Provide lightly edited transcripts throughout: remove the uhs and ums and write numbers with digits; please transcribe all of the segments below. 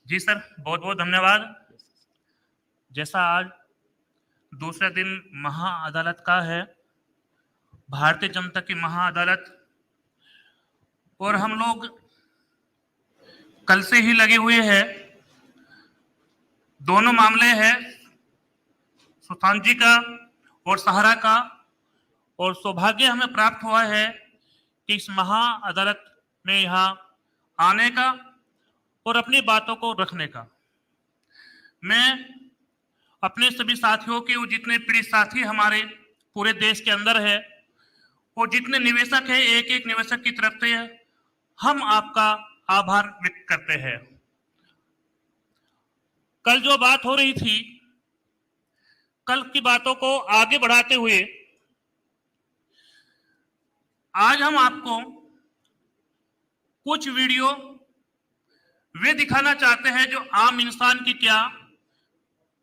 जी sir, बहुत बहुत धन्यवाद। जैसा आज दूसरे दिन महा अदालत का है, भारतीय जनता की महा अदालत, और हम लोग कल से ही लगे हुए हैं। दोनों मामले हैं, सुशांत जी का और सहारा का, और सौभाग्य हमें प्राप्त हुआ है कि इस महा अदालत में यहाँ आने का और अपनी बातों को रखने का। मैं अपने सभी साथियों के, वो जितने पीड़ित साथी हमारे पूरे देश के अंदर है, और जितने निवेशक है, एक एक निवेशक की तरफ से हम आपका आभार व्यक्त करते हैं। कल जो बात हो रही थी, कल की बातों को आगे बढ़ाते हुए आज हम आपको कुछ वीडियो वे दिखाना चाहते हैं जो आम इंसान की क्या,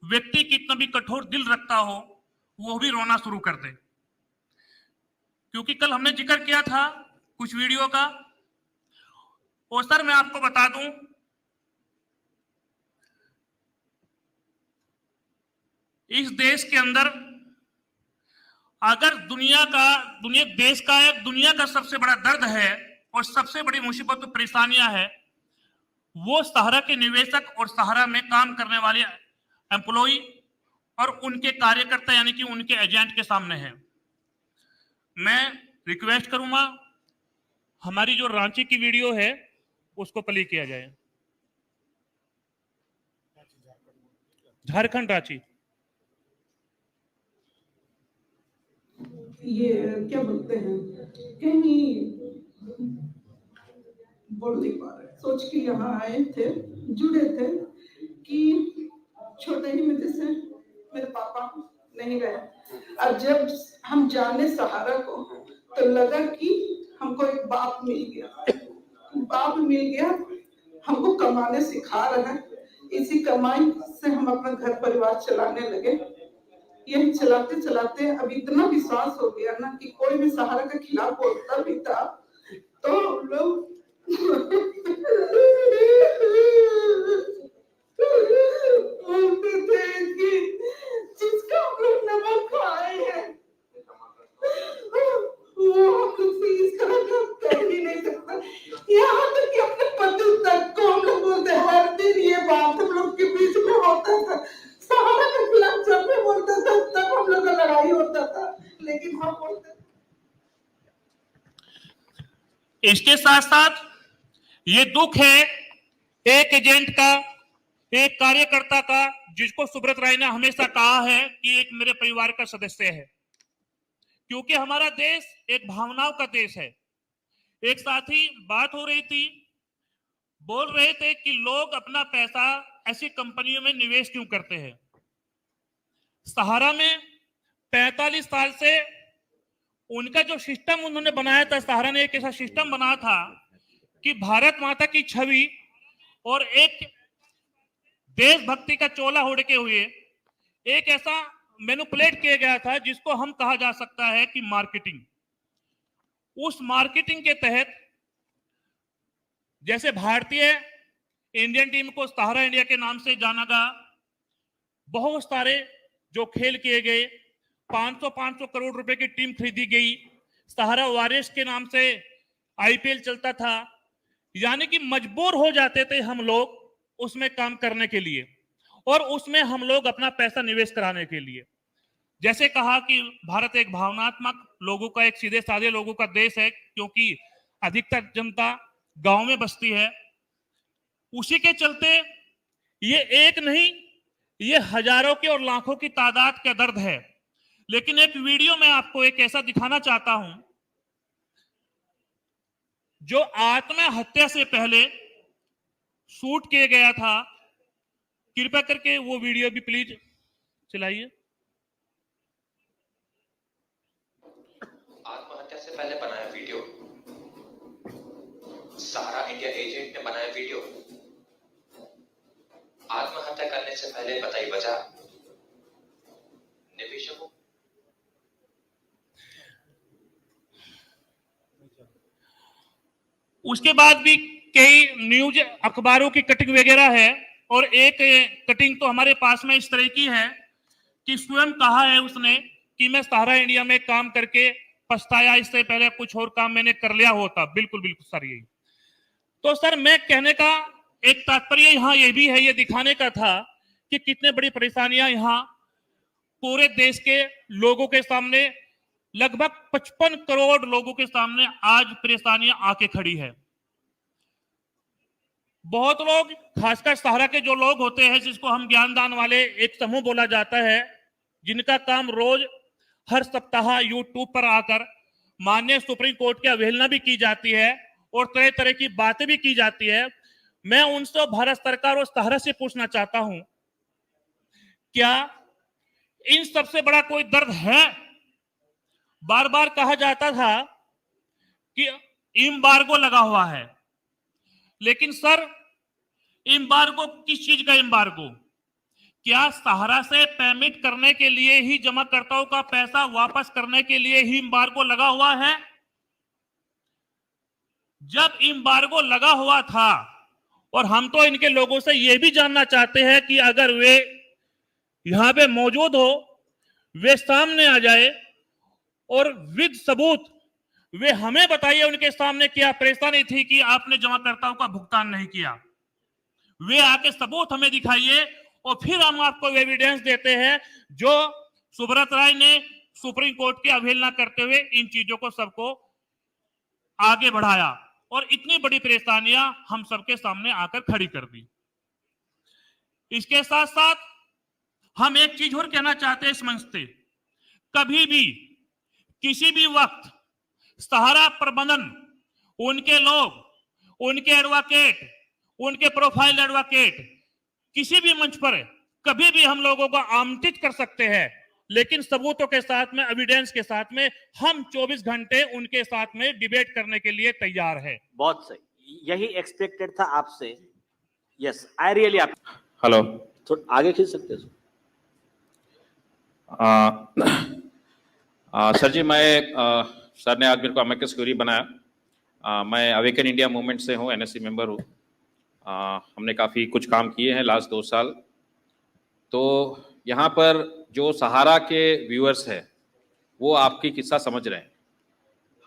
व्यक्ति कितना भी कठोर दिल रखता हो वो भी रोना शुरू कर दे। क्योंकि कल हमने जिक्र किया था कुछ वीडियो का, और सर मैं आपको बता दूं, इस देश के अंदर अगर देश का या दुनिया का सबसे बड़ा दर्द है और सबसे बड़ी मुसीबत और परेशानियां है, वो सहारा के निवेशक और सहारा में काम करने वाले एम्प्लॉय और उनके कार्यकर्ता यानी कि उनके एजेंट के सामने है। मैं रिक्वेस्ट करूंगा हमारी जो रांची की वीडियो है उसको प्ले किया जाए। झारखंड रांची। ये क्या बोलते हैं, कहीं बोल नहीं पा रहे, सोच के यहाँ आए थे, जुड़े थे कि छोटे ही में जैसे मेरे पापा नहीं रहे, और जब हम जाने सहारा को तो लगा कि हमको एक बाप मिल गया, हमको कमाने सिखा रहा है, इसी कमाई से हम अपना घर परिवार चलाने लगे। यही चलाते चलाते अब इतना विश्वास हो गया ना कि कोई भी सहारा के खिलाफ बोलता भी था तो लोग बोलते थे कि जिसका हम लोग नमक खाए हैं वो हम लोग से इस तरह का कर ही नहीं सकता। यहाँ तक कि अपने पति तक को हम लोग बोलते, हर दिन ये बात हम लोग के बीच में होता था, सहारा के खिलाफ जब भी बोलता था तब हम लोग का लड़ाई होता था, लेकिन हम बोलते। इसके साथ साथ ये दुख है एक एजेंट का, एक कार्यकर्ता का, जिसको सुब्रत राय ने हमेशा कहा है कि एक मेरे परिवार का सदस्य है। क्योंकि हमारा देश एक भावनाओं का देश है। एक साथी बात हो रही थी, बोल रहे थे कि लोग अपना पैसा ऐसी कंपनियों में निवेश क्यों करते हैं। सहारा में 45 साल से उनका जो सिस्टम उन्होंने बनाया था, सहारा ने एक ऐसा सिस्टम बनाया था कि भारत माता की छवि और एक देशभक्ति का चोला ओढ़ हुए एक ऐसा मैनिपुलेट किया गया था जिसको हम कहा जा सकता है कि मार्केटिंग। उस मार्केटिंग के तहत जैसे भारतीय इंडियन टीम को सहारा इंडिया के नाम से जाना गया, बहुत सारे जो खेल किए गए, 500 करोड़ रुपए की टीम खरीदी गई, सहारा वॉरियर्स के नाम से आईपीएल चलता था। यानी कि मजबूर हो जाते थे हम लोग उसमें काम करने के लिए और उसमें हम लोग अपना पैसा निवेश कराने के लिए। जैसे कहा कि भारत एक भावनात्मक लोगों का, एक सीधे साधे लोगों का देश है, क्योंकि अधिकतर जनता गांव में बसती है। उसी के चलते ये एक नहीं, ये हजारों के और लाखों की तादाद का दर्द है। लेकिन एक वीडियो में आपको एक ऐसा दिखाना चाहता हूं जो आत्महत्या से पहले शूट किया गया था। कृपया करके वो वीडियो भी प्लीज चलाइए। आत्महत्या से पहले बनाया वीडियो, सहारा इंडिया एजेंट ने बनाया वीडियो। आत्महत्या करने से पहले बताई वजह। निवेशकों उसके बाद भी कई न्यूज अखबारों की कटिंग वगैरह है और एक कटिंग तो हमारे पास में इस तरह की है कि स्वयं कहा है उसने कि मैं सहारा इंडिया में काम करके पछताया, इससे पहले कुछ और काम मैंने कर लिया होता। बिल्कुल बिल्कुल सर, यही तो सर मैं कहने का एक तात्पर्य यहाँ ये भी है, ये दिखाने का था कि कितने बड़ी परेशानियां यहाँ पूरे देश के लोगों के सामने, लगभग 55 करोड़ लोगों के सामने आज परेशानियां आके खड़ी है। बहुत लोग, खासकर सहारा के जो लोग होते हैं, जिसको हम ज्ञानदान वाले एक समूह बोला जाता है, जिनका काम रोज हर सप्ताह यूट्यूब पर आकर माननीय सुप्रीम कोर्ट की अवहेलना भी की जाती है और तरह तरह की बातें भी की जाती है। मैं उनसे भारत सरकार और सहारा से पूछना चाहता हूं, क्या इन सबसे बड़ा कोई दर्द है? बार बार कहा जाता था कि एम्बार्गो लगा हुआ है, लेकिन सर एम्बार्गो किस चीज का एम्बार्गो? क्या सहारा से पेमेंट करने के लिए ही, जमाकर्ताओं का पैसा वापस करने के लिए ही एम्बार्गो लगा हुआ है? जब एम्बार्गो लगा हुआ था, और हम तो इनके लोगों से यह भी जानना चाहते हैं कि अगर वे यहां पे मौजूद हो, वे सामने आ जाए और विद सबूत वे हमें बताइए उनके सामने क्या परेशानी थी कि आपने जमाकर्ताओं का भुगतान नहीं किया। वे आके सबूत हमें दिखाइए और फिर हम आपको एविडेंस देते हैं। जो सुब्रत राय ने सुप्रीम कोर्ट की अवहेलना करते हुए इन चीजों को सबको आगे बढ़ाया और इतनी बड़ी परेशानियां हम सबके सामने आकर खड़ी कर दी। इसके साथ साथ हम एक चीज और कहना चाहते हैं इस मंच से, कभी भी किसी भी वक्त सहारा प्रबंधन, उनके लोग, उनके एडवोकेट, उनके प्रोफाइल एडवोकेट किसी भी मंच पर कभी भी हम लोगों को आमंत्रित कर सकते हैं, लेकिन सबूतों के साथ में, एविडेंस के साथ में हम 24 घंटे उनके साथ में डिबेट करने के लिए तैयार है। बहुत सही, यही एक्सपेक्टेड था आपसे। यस, आई रियली आप हेलो, थोड़ा आगे खींच सकते हैं सर जी। सर ने आज मेरे को अमेकस क्यूरी बनाया। मैं अवेकन इंडिया मूवमेंट से हूँ, एनएससी मेंबर हूँ। हमने काफ़ी कुछ काम किए हैं लास्ट 2 साल। तो यहाँ पर जो सहारा के व्यूअर्स हैं वो आपकी किस्सा समझ रहे हैं।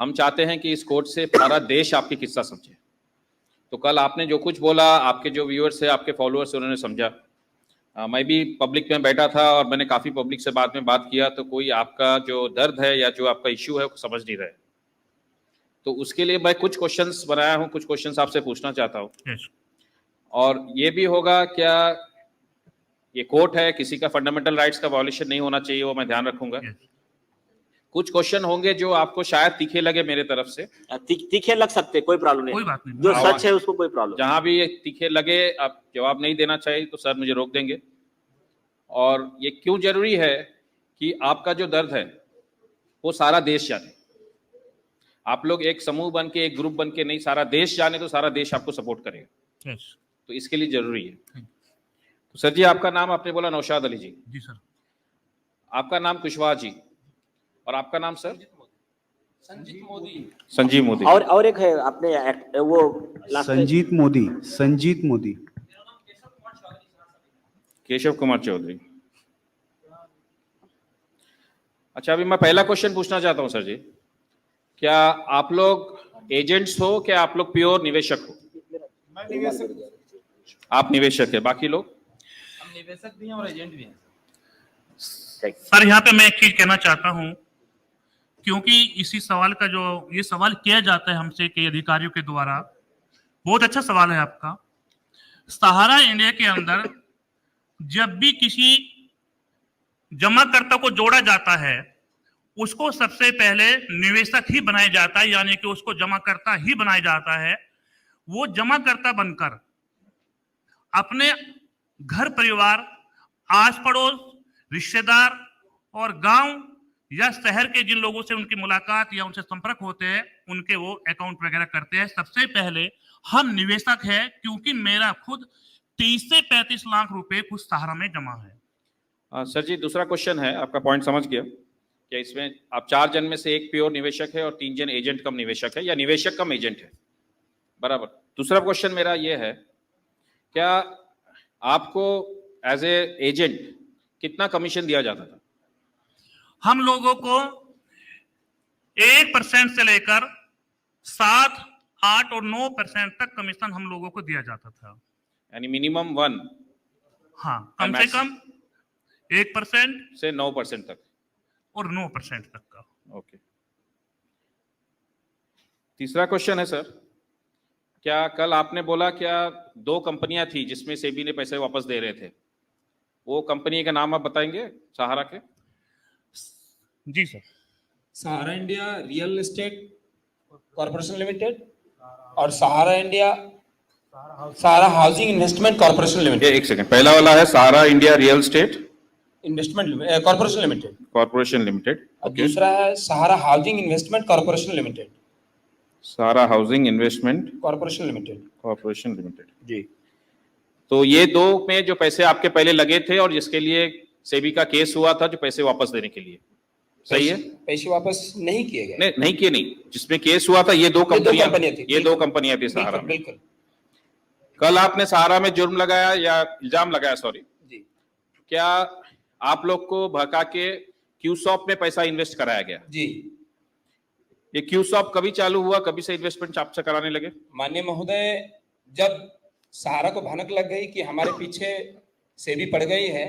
हम चाहते हैं कि इस कोर्ट से सारा देश आपकी किस्सा समझे। तो कल आपने जो कुछ बोला, आपके जो व्यूअर्स है, आपके फॉलोअर्स, उन्होंने समझा। मैं भी पब्लिक में बैठा था और मैंने काफ़ी पब्लिक से बाद में बात किया, तो कोई आपका जो दर्द है या जो आपका इश्यू है वो समझ नहीं रहे। तो उसके लिए मैं कुछ क्वेश्चंस बनाया हूँ, कुछ क्वेश्चंस आपसे पूछना चाहता हूँ। yes. और ये भी होगा, क्या ये कोर्ट है, किसी का फंडामेंटल राइट्स का वायलेशन नहीं होना चाहिए, वो मैं ध्यान रखूंगा। yes. कुछ क्वेश्चन होंगे जो आपको शायद तीखे लगे मेरे तरफ से। तीखे लग सकते, कोई प्रॉब्लम नहीं, कोई बात नहीं, जो सच है उसको कोई प्रॉब्लम। जहां भी ये तीखे लगे, आप जवाब नहीं देना चाहिए तो सर मुझे रोक देंगे। और ये क्यों जरूरी है कि आपका जो दर्द है वो सारा देश जाने। आप लोग एक समूह बन के, एक ग्रुप बन के नहीं, सारा देश जाने, तो सारा देश आपको सपोर्ट करेगा। yes. तो इसके लिए जरूरी है। तो सर जी, आपका नाम आपने बोला नौशाद अली जी। जी सर। आपका नाम कुशवाहा जी, और आपका नाम सर? संजीव मोदी। और एक है आपने वो संजीत मोदी। केशव कुमार चौधरी। अच्छा, अभी मैं पहला क्वेश्चन पूछना चाहता हूं सर जी, क्या आप लोग एजेंट्स हो, क्या आप लोग प्योर निवेशक हो? मैं निवेशक। आप निवेशक है, बाकी लोग? हम निवेशक भी हैं और एजेंट भी हैं। सर यहाँ पे मैं एक चीज कहना चाहता हूं, क्योंकि इसी सवाल का जो ये सवाल किया जाता है हमसे कई अधिकारियों के द्वारा, बहुत अच्छा सवाल है आपका। सहारा इंडिया के अंदर जब भी किसी जमाकर्ता को जोड़ा जाता है, उसको सबसे पहले निवेशक ही बनाया जाता है, यानी कि उसको जमाकर्ता ही बनाया जाता है। वो जमाकर्ता बनकर अपने घर परिवार, आस पड़ोस, रिश्तेदार और गांव या शहर के जिन लोगों से उनकी मुलाकात या उनसे संपर्क होते हैं, उनके वो अकाउंट वगैरह करते हैं। सबसे पहले हम निवेशक है, क्योंकि मेरा खुद 30 से 35 लाख रुपए कुछ सहारा में जमा है। सर जी, दूसरा क्वेश्चन है, आपका पॉइंट समझ गया। क्या इसमें आप 4 जन में से एक प्योर निवेशक है और 3 जन एजेंट कम निवेशक है, या निवेशक कम एजेंट है? बराबर। दूसरा क्वेश्चन मेरा ये है, क्या आपको एज ए एजेंट कितना कमीशन दिया जाता था? हम लोगों को 1% से लेकर 7, 8 और 9% तक कमीशन हम लोगों को दिया जाता था। यानी मिनिमम 1 हाँ, कम से कम 1% से 9% तक और 9% तक का। ओके। तीसरा क्वेश्चन है सर, क्या कल आपने बोला क्या 2 कंपनियां थी जिसमें सेबी ने पैसे वापस दे रहे थे, वो कंपनी का नाम आप बताएंगे सहारा के? जी sir. Sahara India real estate corporation limited और Sahara India Sahara housing investment corporation limited. एक सेकंड, पहला वाला है Sahara India real estate investment corporation limited corporation limited और दूसरा है Sahara housing investment corporation limited. Sahara housing investment corporation limited जी। तो ये 2 में जो पैसे आपके पहले लगे थे और जिसके लिए सेबी का केस हुआ था जो पैसे वापस देने के लिए, सही है? पैसे वापस नहीं किए गए। नहीं किए, नहीं, जिसमें केस हुआ था ये 2 कंपनियां थी, ये 2 कंपनियां थी सहारा में। बिल्कुल। कल आपने सहारा में जुर्म लगाया या इल्जाम लगाया, सॉरी जी। क्या आप लोग को भड़का के क्यूसॉप में पैसा इन्वेस्ट कराया गया? जी। ये क्यूसॉप कभी चालू हुआ, कभी से इन्वेस्टमेंट आपसे कराने लगे? माननीय महोदय, जब सहारा को भनक लग गई कि हमारे पीछे सेबी पड़ गई है,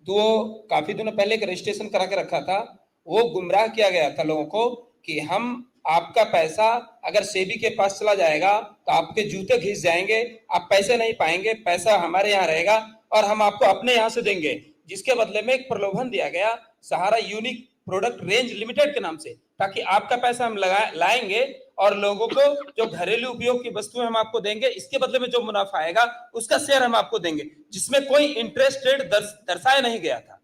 तो वो काफी दिनों पहले एक रजिस्ट्रेशन करा के रखा था। वो गुमराह किया गया था लोगों को कि हम आपका पैसा अगर सेबी के पास चला जाएगा तो आपके जूते घिस जाएंगे, आप पैसे नहीं पाएंगे, पैसा हमारे यहाँ रहेगा और हम आपको अपने यहाँ से देंगे। जिसके बदले में एक प्रलोभन दिया गया सहारा यूनिक प्रोडक्ट रेंज लिमिटेड के नाम से, ताकि आपका पैसा हम लाएंगे और लोगों को जो घरेलू उपयोग की वस्तुएं हम आपको देंगे, इसके बदले में जो मुनाफा आएगा उसका शेयर हम आपको देंगे, जिसमें कोई इंटरेस्ट रेट दर्शाया नहीं गया था।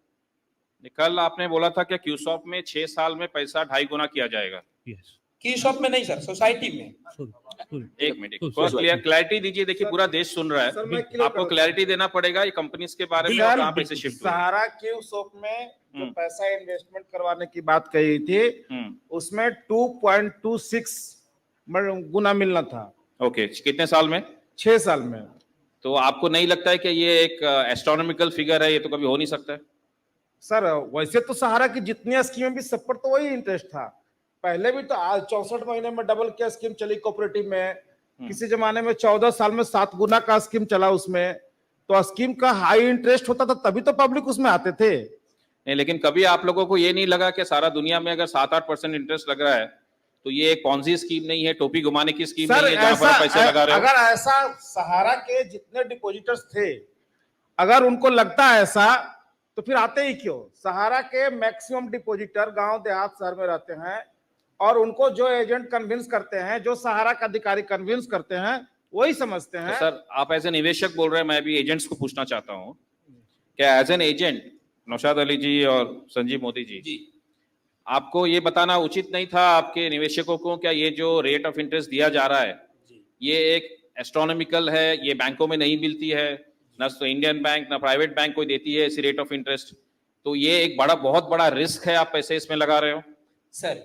कल आपने बोला था कि क्यूसॉप में 6 साल में पैसा 2.5 गुना किया जाएगा। क्यूसॉप में नहीं सर, सोसाइटी में। एक मिनट, क्लैरिटी दीजिए, देखिए पूरा देश सुन रहा है, आपको क्लैरिटी देना पड़ेगा ये कंपनीज के बारे में, कहां पे से शिफ्ट हुआ। सहारा क्यूसॉप में जो पैसा इन्वेस्टमेंट करवाने की बात कही थी, उसमें 2.26 गुना मिलना था। ओके, कितने साल में? 6 साल में। तो आपको नहीं लगता है कि ये एक एस्ट्रोनॉमिकल फिगर है, ये तो कभी हो नहीं सकता है? सर वैसे तो सहारा की जितनी स्कीमें भी सब पर तो वही इंटरेस्ट था। पहले भी तो आज 64 महीने में डबल क्या स्कीम चली कोऑपरेटिव में, किसी जमाने में 14 साल में 7 गुना का स्कीम चला उसमें, तो स्कीम का हाई इंटरेस्ट होता था तभी तो पब्लिक उसमें आते थे। नहीं, लेकिन कभी आप लोगों को ये नहीं लगा कि सारा दुनिया में अगर 7-8% इंटरेस्ट लग रहा है तो ये एक पॉन्जी स्कीम नहीं है, टोपी घुमाने की स्कीम नहीं है जहां पर पैसे लगा रहे हो? अगर ऐसा सहारा के जितने डिपॉजिटर्स थे, अगर उनको लगता है ऐसा, तो फिर आते ही क्यों? सहारा के मैक्सिमम डिपॉजिटर गांव देहात शहर में रहते हैं और उनको जो एजेंट कन्विंस करते हैं, जो सहारा का अधिकारी कन्विंस करते हैं, वही समझते हैं। तो सर आप एज एन निवेशक बोल रहे हैं, मैं भी एजेंट्स को पूछना चाहता हूं, क्या as an agent Naushad Ali ji और संजीव मोदी जी, आपको ये बताना उचित नहीं था आपके निवेशकों को, क्या ये जो रेट ऑफ इंटरेस्ट दिया जा रहा है ये एक एस्ट्रोनॉमिकल है, ये बैंकों में नहीं मिलती है, ना तो इंडियन बैंक ना प्राइवेट बैंक कोई देती है ऐसी रेट ऑफ इंटरेस्ट, तो ये एक बहुत बड़ा रिस्क है, आप पैसे इसमें लगा रहे हो? सर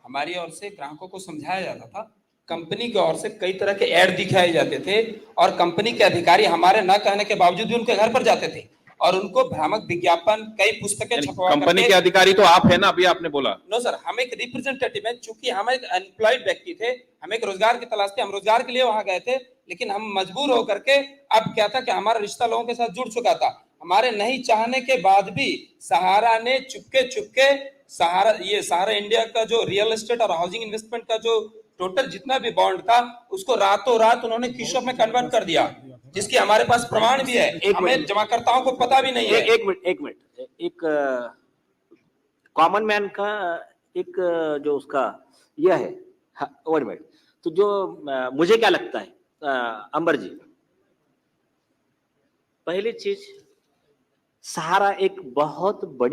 हमारी ओर से ग्राहकों को समझाया जाता था, कंपनी की ओर से कई तरह के ऐड दिखाए जाते थे और कंपनी के अधिकारी हमारे न कहने के बावजूद भी उनके घर पर जाते थे और उनको भ्रामक विज्ञापन, कई पुस्तकें छपवा कंपनी के अधिकारी तो आप है ना, अभी आपने बोला। नो सर, हम एक रिप्रेजेंटेटिव हैं, चूंकि हम एक अनएम्प्लॉयड व्यक्ति थे, हम एक रोजगार की तलाश थी, हम रोजगार के लिए वहां गए थे, लेकिन हम मजबूर होकर के, अब क्या था कि हमारा रिश्ता लोगों के साथ जुड़ चुका था, हमारे नहीं चाहने के बाद भी सहारा ने चुपके सहारा इंडिया का जो रियल एस्टेट और हाउसिंग इन्वेस्टमेंट का जो टोटल जितना भी बॉन्ड था उसको रातों रात उन्होंने क्यूसॉप में कन्वर्ट कर दिया, जिसकी हमारे पास प्रमाण भी है, हमें जमाकर्ताओं को पता भी नहीं है। एक मिनट, एक कॉमन मैन का एक जो उसका यह है, वन मिनट, तो जो मुझे क्या लगता है अंबर जी, पहली चीज सहारा एक बहुत बड़ी